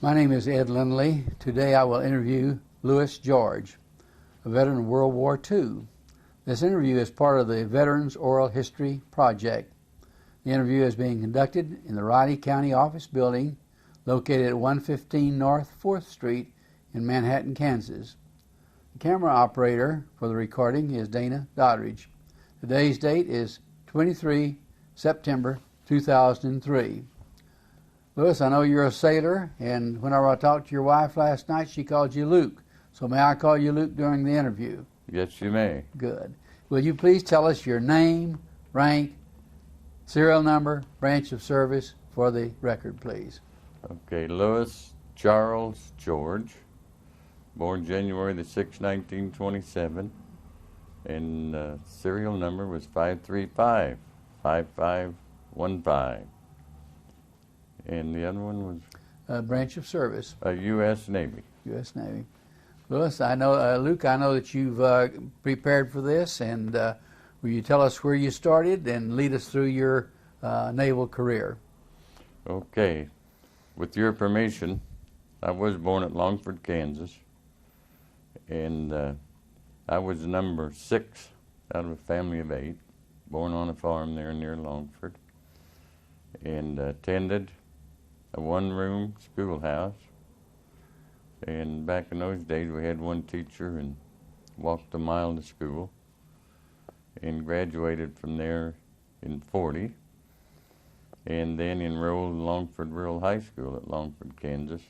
My name is Ed Lindley. Today I will interview Louis George, a veteran of World War II. This interview is part of the Veterans Oral History Project. The interview is being conducted in the Riley County Office Building located at 115 North 4th Street in Manhattan, Kansas. The camera operator for the recording is Dana Doddridge. Today's date is 23 September 2003. Louis, I know you're a sailor, and whenever I talked to your wife last night, she called you Luke. So may I call you Luke during the interview? Yes, you may. Good. Will you please tell us your name, rank, serial number, branch of service for the record, please? Okay, Louis Charles George, born January the 6th, 1927, and serial number was 535-5515. And the other one was? Branch of service. U.S. Navy. U.S. Navy. Louis, I know, Luke, I know that you've prepared for this, and will you tell us where you started and lead us through your naval career? Okay. With your permission, I was born at Longford, Kansas, and I was number 6 out of a family of 8, born on a farm there near Longford, and attended a one-room schoolhouse. And back in those days, we had one teacher and walked a mile to school, and graduated from there in '40, and then enrolled in Longford Rural High School at Longford, Kansas,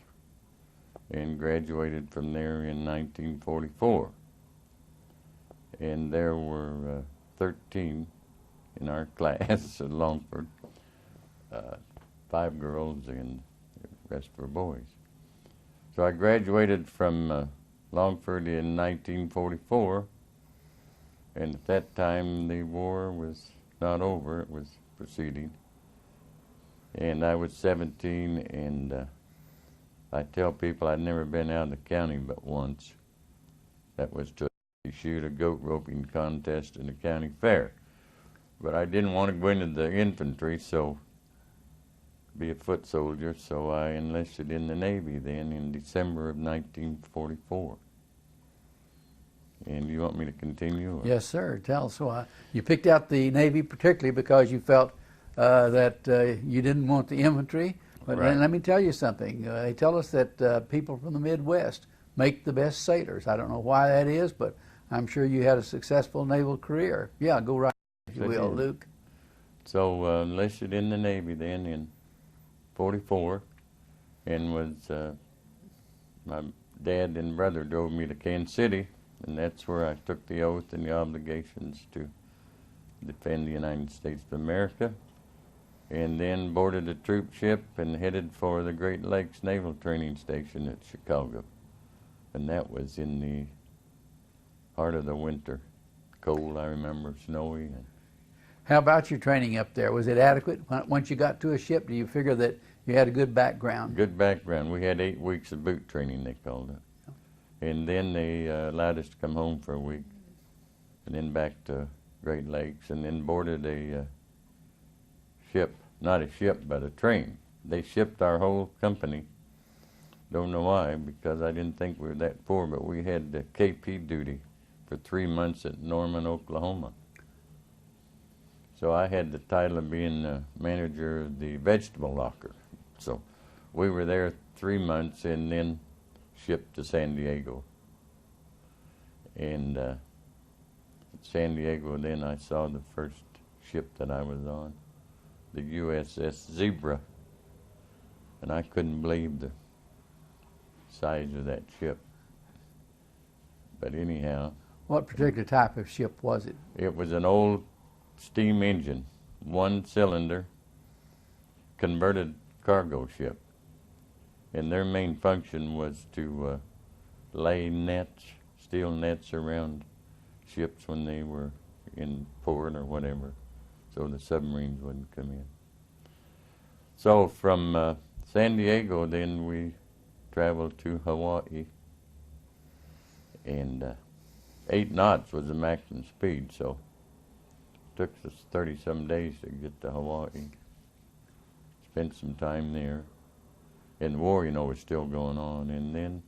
and graduated from there in 1944. And there were 13 in our class at Longford, 5 girls and the rest were boys. So I graduated from Longford in 1944, and at that time the war was not over, it was proceeding. And I was 17, and I tell people I'd never been out of the county but once. That was to shoot a goat roping contest in the county fair. But I didn't want to go into the infantry, so be a foot soldier, so I enlisted in the Navy then in December of 1944. And you want me to continue? Or? Yes, sir. Tell us why. You picked out the Navy particularly because you felt that you didn't want the infantry. But right. Let me tell you something. They tell us that people from the Midwest make the best sailors. I don't know why that is, but I'm sure you had a successful naval career. Yeah, go right, if you will, Luke. So enlisted in the Navy then in '44, and was my dad and brother drove me to Kansas City, and that's where I took the oath and the obligations to defend the United States of America, and then boarded a troop ship and headed for the Great Lakes Naval Training Station at Chicago, and that was in the heart of the winter. Cold, I remember, snowy. How about your training up there? Was it adequate? Once you got to a ship, do you figure that you had a good background? Good background. We had 8 weeks of boot training, they called it. And then they allowed us to come home for a week, and then back to Great Lakes, and then boarded a ship, not a ship, but a train. They shipped our whole company. Don't know why, because I didn't think we were that poor, but we had KP duty for 3 months at Norman, Oklahoma. So I had the title of being the manager of the vegetable locker. So we were there 3 months and then shipped to San Diego. And at San Diego then I saw the first ship that I was on, the USS Zebra. And I couldn't believe the size of that ship. But anyhow. What particular type of ship was it? It was an old steam engine, 1 cylinder, converted cargo ship. And their main function was to lay nets, steel nets around ships when they were in port or whatever, so the submarines wouldn't come in. So from San Diego then we traveled to Hawaii, and 8 knots was the maximum speed, so it took us 30-some days to get to Hawaii. Spent some time there. And the war, was still going on. And then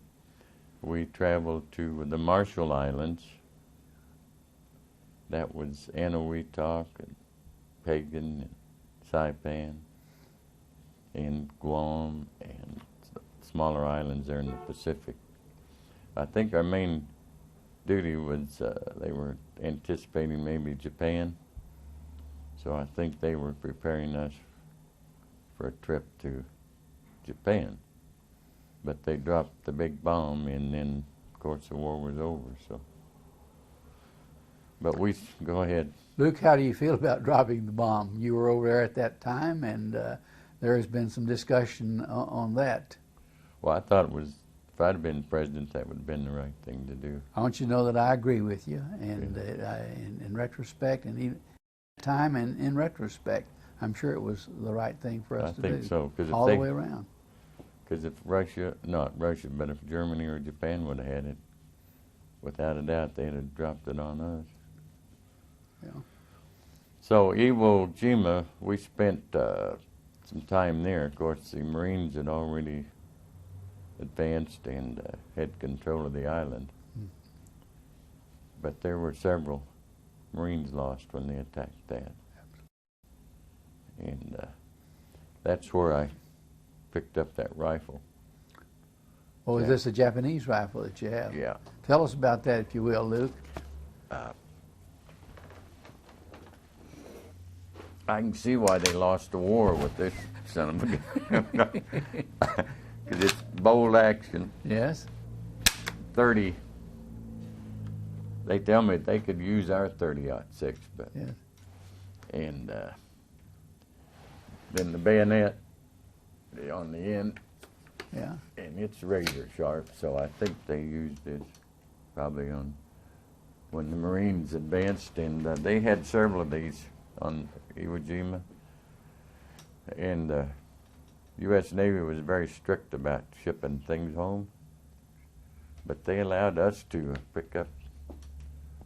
we traveled to the Marshall Islands. That was Eniwetok and Pagan and Saipan and Guam and smaller islands there in the Pacific. I think our main duty was they were anticipating maybe Japan. So I think they were preparing us for a trip to Japan. But they dropped the big bomb, and then, of course, the war was over. So, but go ahead. Luke, how do you feel about dropping the bomb? You were over there at that time, and there has been some discussion on that. Well, I thought it was, if I'd have been president, that would have been the right thing to do. I want you to know that I agree with you, and in retrospect, and even time and in retrospect, I'm sure it was the right thing for us to do. I think so, all the way around. Because if not Russia, but if Germany or Japan would have had it, without a doubt, they'd have dropped it on us. Yeah. So Iwo Jima, we spent some time there. Of course, the Marines had already advanced and had control of the island. But there were several Marines lost when they attacked that. And that's where I picked up that rifle. Oh, is this a Japanese rifle that you have? Yeah. Tell us about that, if you will, Luke. I can see why they lost the war with this son of a gun. Because it's bold action. Yes. 30. They tell me they could use our 30-06, but yes. And then the bayonet on the end. Yeah. And it's razor sharp, so I think they used this probably on when the Marines advanced, and they had several of these on Iwo Jima. And the U.S. Navy was very strict about shipping things home, but they allowed us to pick up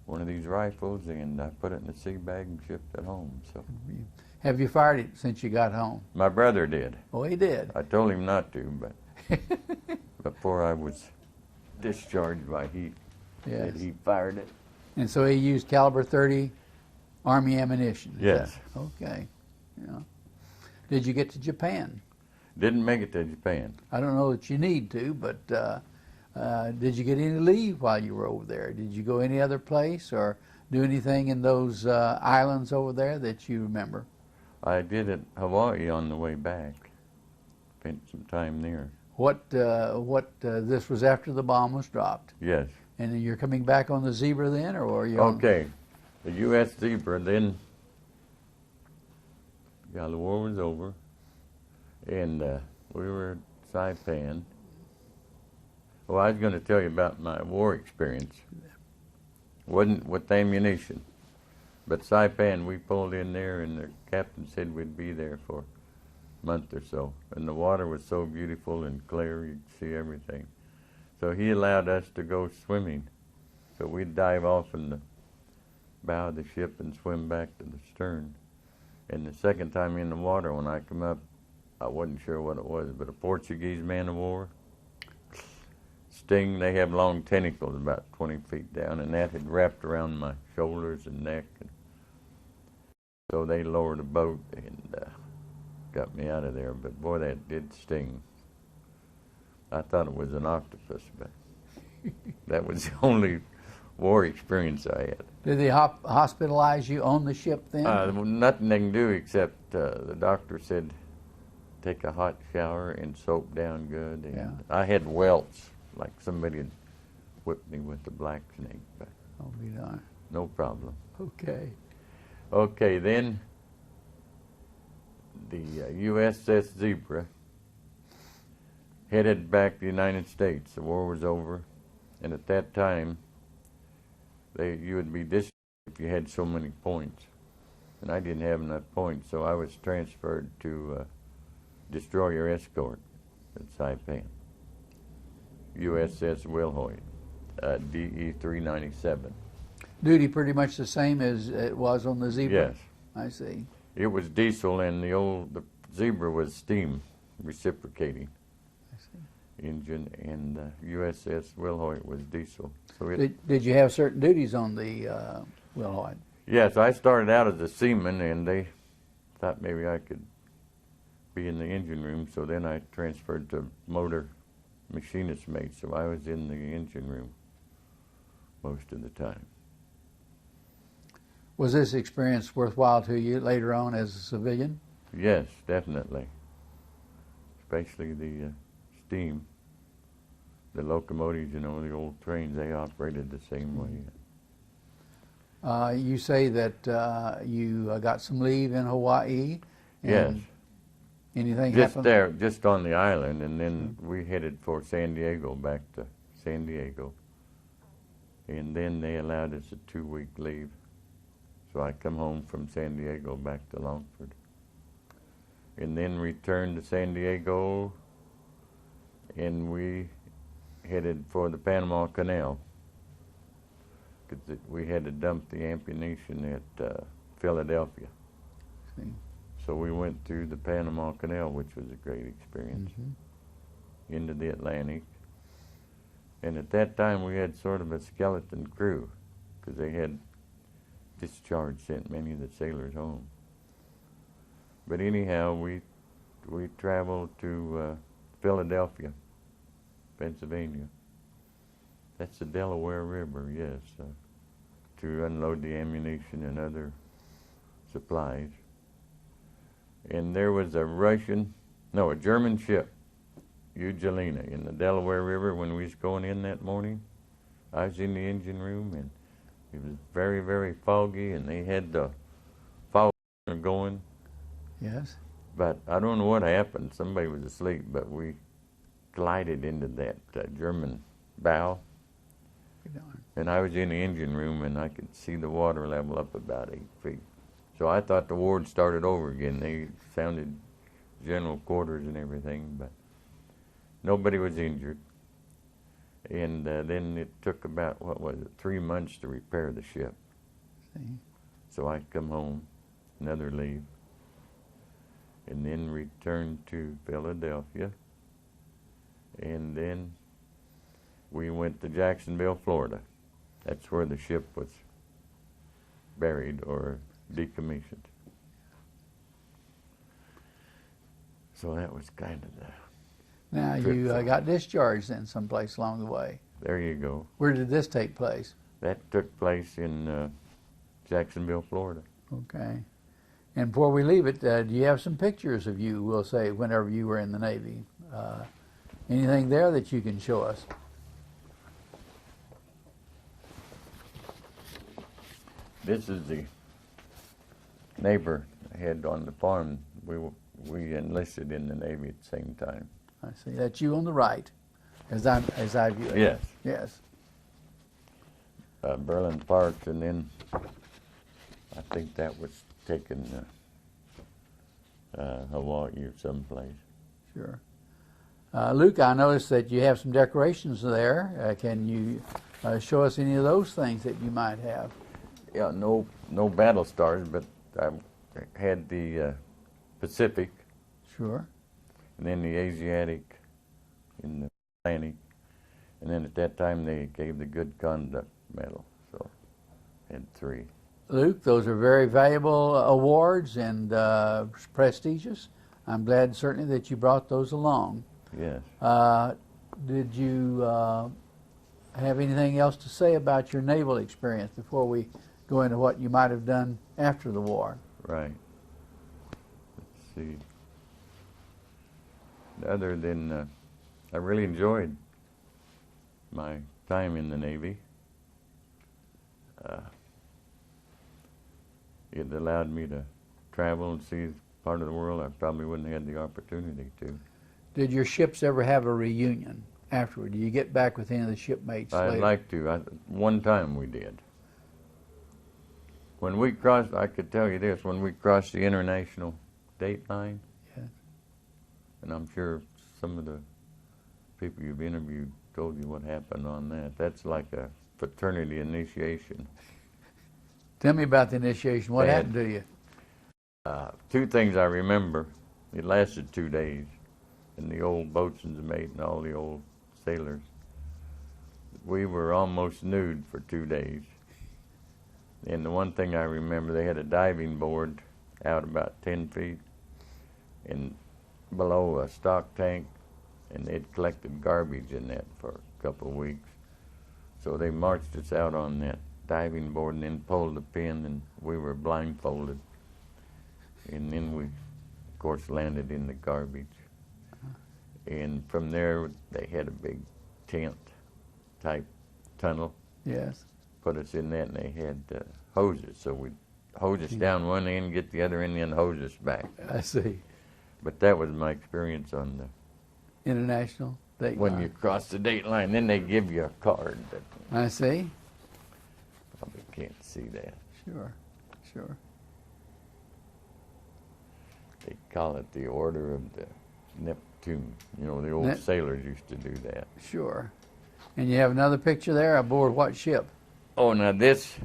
one of these rifles, and I put it in a sea bag and shipped it home. So, have you fired it since you got home? my brother did. Oh, he did. I told him not to, but before I was discharged by heat, yes. he fired it. And so he used caliber 30 Army ammunition. Yes. Okay. Yeah. Did you get to Japan? Didn't make it to Japan. I don't know that you need to, but did you get any leave while you were over there? Did you go any other place or do anything in those islands over there that you remember? I did at Hawaii on the way back. Spent some time there. This was after the bomb was dropped. Yes. And you're coming back on the Zebra then, or are you? Okay. The U.S. Zebra then. The war was over, and we were at Saipan. Well, I was going to tell you about my war experience. Wasn't with ammunition, but Saipan, we pulled in there, and the captain said we'd be there for a month or so. And the water was so beautiful and clear, you'd see everything. So he allowed us to go swimming. So we'd dive off in the bow of the ship and swim back to the stern. And the second time in the water, when I come up, I wasn't sure what it was, but a Portuguese man-of-war. Sting, they have long tentacles about 20 feet down, and that had wrapped around my shoulders and neck. And so they lowered a boat and got me out of there, but boy, that did sting. I thought it was an octopus, but that was the only war experience I had. Did they hospitalize you on the ship then? Nothing they can do except the doctor said take a hot shower and soap down good. And yeah. I had welts, like somebody had whipped me with the black snake, but oh, be darned. no problem. Okay. Okay, then the USS Zebra headed back to the United States. The war was over, and at that time, you would be discharged if you had so many points. And I didn't have enough points, so I was transferred to destroyer escort at Saipan, USS Wilhoit, DE-397. Duty pretty much the same as it was on the Zebra? Yes. I see. It was diesel, and the Zebra was steam reciprocating. engine, and USS Wilhoit was diesel. So Did you have certain duties on the Wilhoit? yes, I started out as a seaman, and they thought maybe I could be in the engine room, so then I transferred to motor machinist mate, so I was in the engine room most of the time. Was this experience worthwhile to you later on as a civilian? Yes, definitely. Especially the steam. The locomotives, you know, the old trains, they operated the same way. You say that you got some leave in Hawaii. Yes. Anything Just happened? there, just on the island, and then we headed for San Diego, back to San Diego. And then they allowed us a 2-week leave. So I come home from San Diego back to Longford. And then returned to San Diego, and we headed for the Panama Canal, because we had to dump the ammunition at Philadelphia. See. So we went through the Panama Canal, which was a great experience, into the Atlantic. And at that time, we had sort of a skeleton crew, because they had discharged, sent many of the sailors home. But anyhow, we traveled to Philadelphia, Pennsylvania. That's the Delaware River, yes, to unload the ammunition and other supplies. And there was a German ship, Eugenia, in the Delaware River when we was going in that morning. I was in the engine room, and it was very, very foggy, and they had the fog going. Yes. But I don't know what happened. Somebody was asleep, but we glided into that German bow. And I was in the engine room, and I could see the water level up about 8 feet. So I thought the war had started over again. They sounded general quarters and everything, but nobody was injured. And then it took about, 3 months to repair the ship. See. So I come home, another leave, and then returned to Philadelphia. And then we went to Jacksonville, Florida. That's where the ship was buried or decommissioned. So that was kind of the Now you got discharged then someplace along the way. There you go. Where did this take place? That took place in Jacksonville, Florida. Okay. And before we leave it, do you have some pictures of you, we'll say, whenever you were in the Navy? Anything there that you can show us? This is the neighbor I had on the farm. We enlisted in the Navy at the same time. I see. That's you on the right, as I view it. Yes. Yes. Berlin Park, and then I think that was taken Hawaii or someplace. Sure. Luke, I noticed that you have some decorations there. Can you show us any of those things that you might have? Yeah, no battle stars, but I had the Pacific. Sure. And then the Asiatic in the Atlantic. And then at that time they gave the Good Conduct Medal, so I had 3. Luke, those are very valuable awards and prestigious. I'm glad certainly that you brought those along. Yes. Did you have anything else to say about your naval experience before we go into what you might have done after the war? Right. Let's see. Other than, I really enjoyed my time in the Navy. It allowed me to travel and see part of the world I probably wouldn't have had the opportunity to. Did your ships ever have a reunion afterward? Do you get back with any of the shipmates I'd later? like to. One time we did. When we crossed, I could tell you this, when we crossed the international date line, Yes. and I'm sure some of the people you've interviewed told you what happened on that. That's like a fraternity initiation. Tell me about the initiation. What They happened to you? 2 things I remember. It lasted 2 days. and the old boatswain's mate and all the old sailors. We were almost nude for 2 days. And the one thing I remember, they had a diving board out about 10 feet and below a stock tank, and they'd collected garbage in that for a couple of weeks. So they marched us out on that diving board and then pulled the pin, and we were blindfolded. And then we, of course, landed in the garbage. And from there, they had a big tent-type tunnel. Yes. Put us in that, and they had hoses. So we'd hose us down one end, get the other end, and then hose us back. I see. But that was my experience on the International date when line. you cross the date line. Then they give you a card. That I see. probably can't see that. Sure. Sure. They call it the Order of the Neptune. You know, the old sailors used to do that. Sure. And you have another picture there aboard what ship? Oh, now this,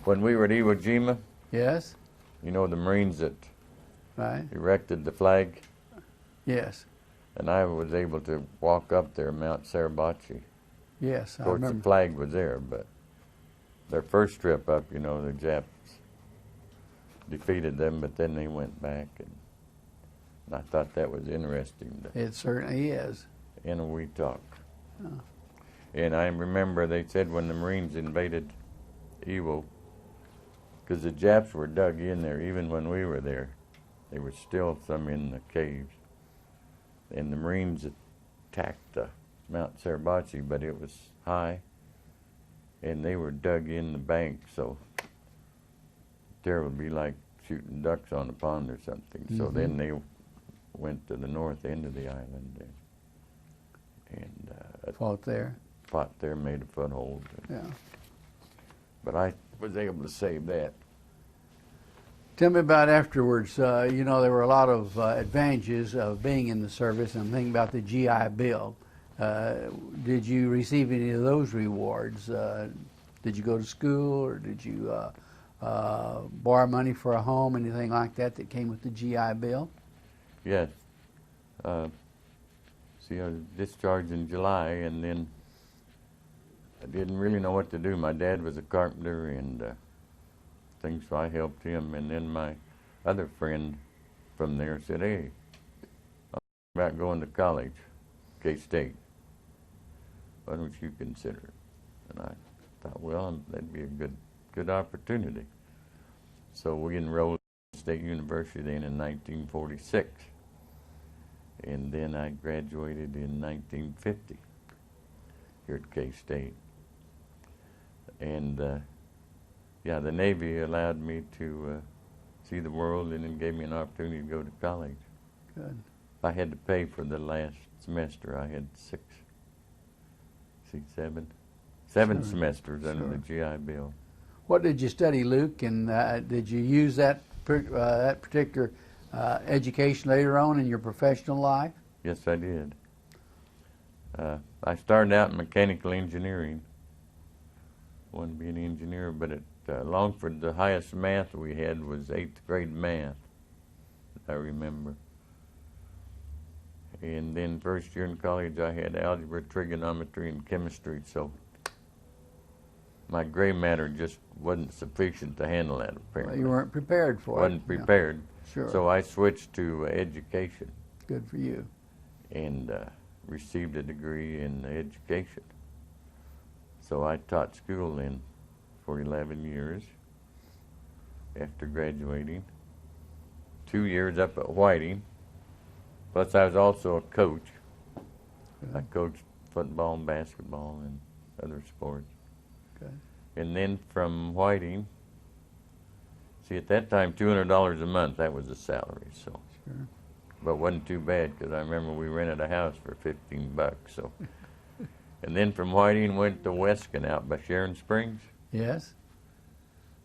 when we were at Iwo Jima, Yes. you know, the Marines that Right. erected the flag, Yes. and I was able to walk up there, Mount Suribachi. Yes. Of I course, the remember. flag was there, but their first trip up, you know, the Japs defeated them, but then they went back, and I thought that was interesting. It certainly is. And we talk. Oh. And I remember they said when the Marines invaded Iwo, because the Japs were dug in there, even when we were there, there was still some in the caves. And the Marines attacked Mount Suribachi, but it was high, and they were dug in the bank, so there would be like shooting ducks on a pond or something. So then they went to the north end of the island and Fought there. fought there, made a foothold. Yeah. But I was able to save that. Tell me about afterwards. You know, there were a lot of advantages of being in the service. I'm thinking about the GI Bill. Did you receive any of those rewards? Did you go to school, or did you borrow money for a home, anything like that that came with the GI Bill? Yes. See, I was discharged in July, and then I didn't really know what to do. My dad was a carpenter and things, so I helped him. And then my other friend from there said, "Hey, I'm thinking about going to college, K-State. Why don't you consider it?" And I thought, well, that'd be a good opportunity. So we enrolled at State University then in 1946. And then I graduated in 1950 here at K-State. And yeah, the Navy allowed me to see the world, and then gave me an opportunity to go to college. Good. I had to pay for the last semester. I had seven semesters under the GI Bill. What did you study, Luke? And did you use that particular education later on in your professional life? Yes, I did. I started out in mechanical engineering. Wanted to be an engineer, but at Longford, the highest math we had was 8th grade math, I remember. And then first year in college, I had algebra, trigonometry, and chemistry, so my gray matter just wasn't sufficient to handle that, apparently. You weren't prepared for it. Wasn't prepared. Yeah. Sure. So I switched to education Good for you. and received a degree in education. So I taught school then for 11 years after graduating. 2 years up at Whiting. Plus I was also a coach. I coached football and basketball and other sports. Good. And then from Whiting, see, at that time, $200 a month, that was the salary, so. Sure. But wasn't too bad, because I remember we rented a house for $15, so. And then from Whiting, went to Weskin out by Sharon Springs. Yes.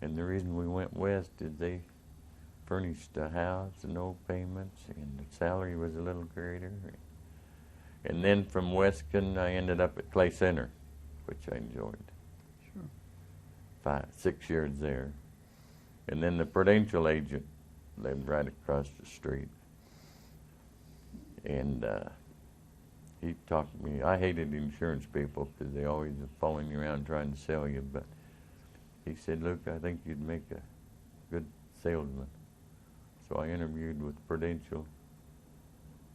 And the reason we went west is they furnished a house and no payments, and the salary was a little greater. And then from Weskin, I ended up at Clay Center, which I enjoyed. Sure. 6 years there. And then the Prudential agent lived right across the street. And he talked to me. I hated insurance people because they always are following you around trying to sell you. But he said, "Luke, I think you'd make a good salesman." So I interviewed with Prudential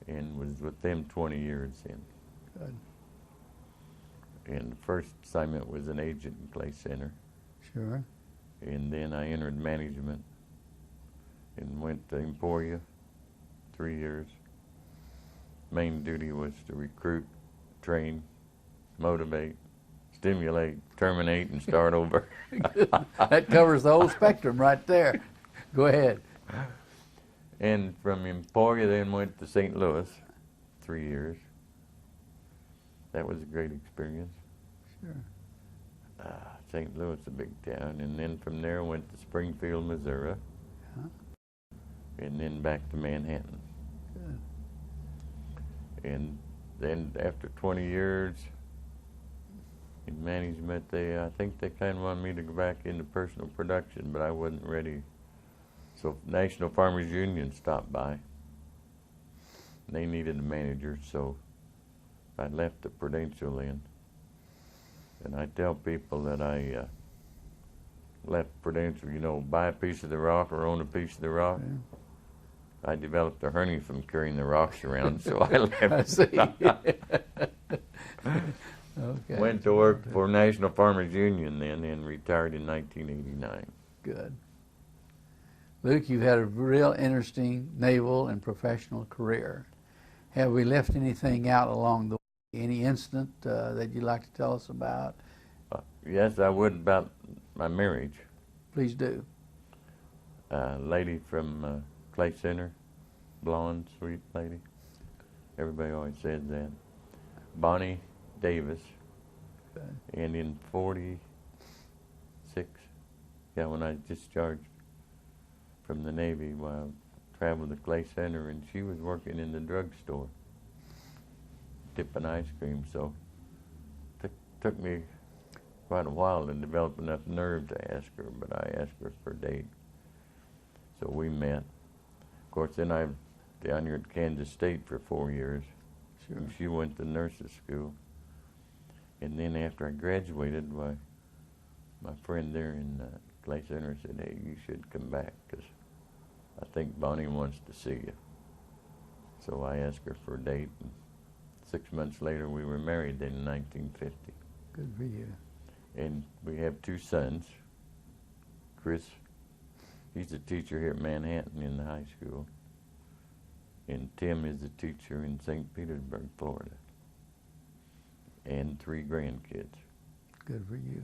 and was with them 20 years then. Good. And the first assignment was an agent in Clay Center. Sure. And then I entered management and went to Emporia 3 years. Main duty was to recruit, train, motivate, stimulate, terminate, and start over. That covers the whole spectrum right there. Go ahead. And from Emporia then went to St. Louis 3 years. That was a great experience. Sure. St. Louis, a big town. And then from there went to Springfield, Missouri. Huh? And then back to Manhattan. Good. And then after 20 years in management, I think they kind of wanted me to go back into personal production, but I wasn't ready. So National Farmers Union stopped by. They needed a manager, so I left the Prudential then. And I tell people that I left Prudential, you know, buy a piece of the rock or own a piece of the rock. Yeah. I developed a hernia from carrying the rocks around, so I left. I see. Okay. Went to work for National Farmers Union then and retired in 1989. Good. Luke, you've had a real interesting naval and professional career. Have we left anything out along the way? Any incident that you'd like to tell us about? Yes, I would about my marriage. Please do. A lady from Clay Center, blonde, sweet lady. Everybody always says that. Bonnie Davis. Okay. And in 46, when I discharged from the Navy, I traveled to Clay Center, and she was working in the drugstore, dipping ice cream. So it took me quite a while to develop enough nerve to ask her, but I asked her for a date. So we met. Of course, then I was down here at Kansas State for 4 years. Sure. And she went to nurse's school. And then after I graduated, my friend there in Clay Center said, "Hey, you should come back because I think Bonnie wants to see you." So I asked her for a date. And 6 months later, we were married in 1950. Good for you. And we have 2 sons. Chris, he's a teacher here at Manhattan in the high school. And Tim is a teacher in St. Petersburg, Florida. And 3 grandkids. Good for you.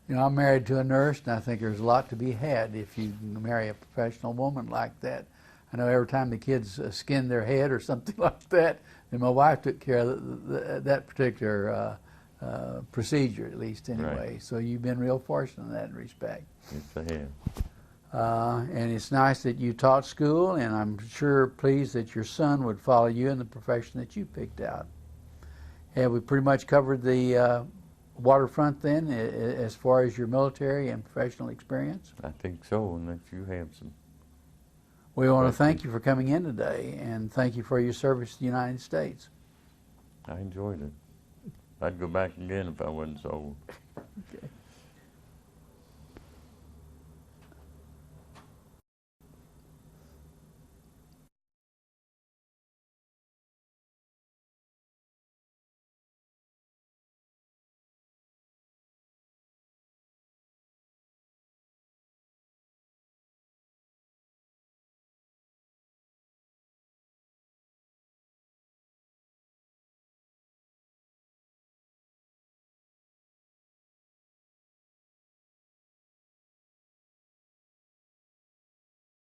You know, I'm married to a nurse, and I think there's a lot to be had if you marry a professional woman like that. I know every time the kids skinned their head or something like that, then my wife took care of that particular procedure, at least anyway. Right. So you've been real fortunate in that respect. Yes, I have. And it's nice that you taught school, and I'm sure pleased that your son would follow you in the profession that you picked out. Have we pretty much covered the waterfront then, as far as your military and professional experience? I think so, unless you have some. We want to thank you for coming in today, and thank you for your service to the United States. I enjoyed it. I'd go back again if I wasn't so old. Okay.